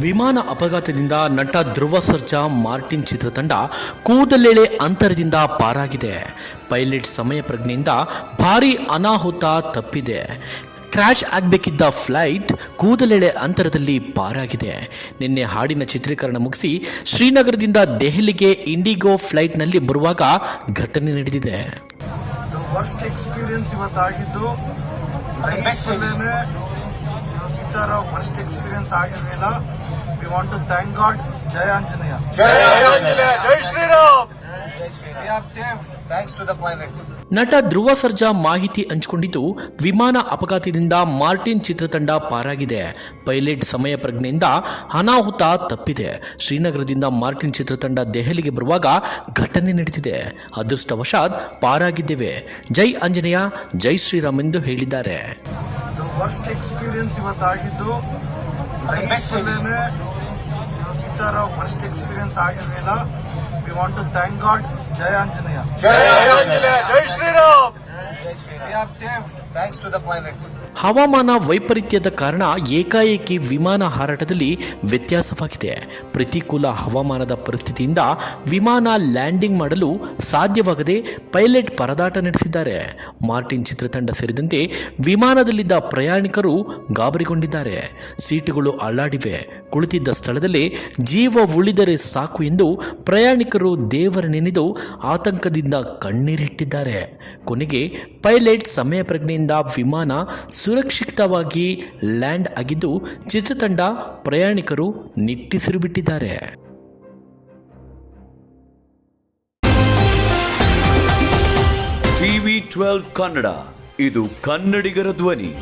ವಿಮಾನ ಅಪಘಾತದಿಂದ ನಟ ಧ್ರುವ ಸರ್ಜಾ ಮಾರ್ಟಿನ್ ಚಿತ್ರತಂಡ ಕೂದಲೆಳೆ ಅಂತರದಿಂದ ಪಾರಾಗಿದೆ. ಪೈಲಟ್ ಸಮಯ ಪ್ರಜ್ಞೆಯಿಂದ ಭಾರೀ ಅನಾಹುತ ತಪ್ಪಿದೆ. ಕ್ರ್ಯಾಶ್ ಆಗಬೇಕಿದ್ದ ಫ್ಲೈಟ್ ಕೂದಲೆಳೆ ಅಂತರದಲ್ಲಿ ಪಾರಾಗಿದೆ. ನಿನ್ನೆ ಹಾಡಿನ ಚಿತ್ರೀಕರಣ ಮುಗಿಸಿ ಶ್ರೀನಗರದಿಂದ ದೆಹಲಿಗೆ ಇಂಡಿಗೋ ಫ್ಲೈಟ್ನಲ್ಲಿ ಬರುವಾಗ ಘಟನೆ ನಡೆದಿದೆ. ವರ್ಸ್ಟ್ ಎಕ್ಸ್ಪೀರಿಯನ್ಸ್ ಇವತ್ತಾಗಿದ್ದು ಫಸ್ಟ್ ಎಕ್ಸ್ಪೀರಿಯನ್ಸ್ ಆಗಿರಲಿಲ್ಲ. We want to thank God. ಜಯ ಆಂಜನೇಯ, ಜೈ Shriram. We are safe thanks to the pilot. ನಟ ಧ್ರುವ ಸರ್ಜಾ ಮಾಹಿತಿ ಹಂಚಿಕೊಂಡಿದ್ದು, ವಿಮಾನ ಅಪಘಾತದಿಂದ ಮಾರ್ಟಿನ್ ಚಿತ್ರತಂಡ ಪಾರಾಗಿದೆ. ಪೈಲಟ್ ಸಮಯ ಪ್ರಜ್ಞೆಯಿಂದ ಅನಾಹುತ ತಪ್ಪಿದೆ. ಶ್ರೀನಗರದಿಂದ ಮಾರ್ಟಿನ್ ಚಿತ್ರತಂಡ ದೆಹಲಿಗೆ ಬರುವಾಗ ಘಟನೆ ನಡೆದಿದೆ. ಅದೃಷ್ಟವಶಾತ್ ಪಾರಾಗಿದ್ದೇವೆ. ಜೈ ಆಂಜನೇಯ, ಜೈ ಶ್ರೀರಾಮ್ ಎಂದು ಹೇಳಿದ್ದಾರೆ. ವರ್ಸ್ಟ್ ಎಕ್ಸ್ಪೀರಿಯನ್ಸ್ ಇವತ್ತಾಗಿದ್ದು ಫಸ್ಟ್ ಎಕ್ಸ್ಪೀರಿಯನ್ಸ್ ಆಗಿರಲಿಲ್ಲ. We want to thank God. ಜಯ ಆಂಜನೇಯ, ಜೈ Shriram. We are safe thanks to the pilot. ಹವಾಮಾನ ವೈಪರೀತ್ಯದ ಕಾರಣ ಏಕಾಏಕಿ ವಿಮಾನ ಹಾರಾಟದಲ್ಲಿ ವ್ಯತ್ಯಾಸವಾಗಿದೆ. ಪ್ರತಿಕೂಲ ಹವಾಮಾನದ ಪರಿಸ್ಥಿತಿಯಿಂದ ವಿಮಾನ ಲ್ಯಾಂಡಿಂಗ್ ಮಾಡಲು ಸಾಧ್ಯವಾಗದೆ ಪೈಲಟ್ ಪರದಾಟ ನಡೆಸಿದ್ದಾರೆ. ಮಾರ್ಟಿನ್ ಚಿತ್ರತಂಡ ಸೇರಿದಂತೆ ವಿಮಾನದಲ್ಲಿದ್ದ ಪ್ರಯಾಣಿಕರು ಗಾಬರಿಗೊಂಡಿದ್ದಾರೆ. ಸೀಟುಗಳು ಅಲ್ಲಾಡಿವೆ. ಕುಳಿತಿದ್ದ ಸ್ಥಳದಲ್ಲೇ ಜೀವ ಉಳಿದರೆ ಸಾಕು ಎಂದು ಪ್ರಯಾಣಿಕರು ದೇವರ ನೆನೆದು ಆತಂಕದಿಂದ ಕಣ್ಣೀರಿಟ್ಟಿದ್ದಾರೆ. ಕೊನೆಗೆ ಪೈಲಟ್ ಸಮಯ ಪ್ರಜ್ಞೆಯಿಂದ ವಿಮಾನ ಸುರಕ್ಷಿತವಾಗಿ ಲ್ಯಾಂಡ್ ಆಗಿದ್ದು, ಚಿತ್ರತಂಡ ಪ್ರಯಾಣಿಕರು ನಿಟ್ಟುಸಿರು ಬಿಟ್ಟಿದ್ದಾರೆ. TV12 ಕನ್ನಡ, ಇದು ಕನ್ನಡಿಗರ ಧ್ವನಿ.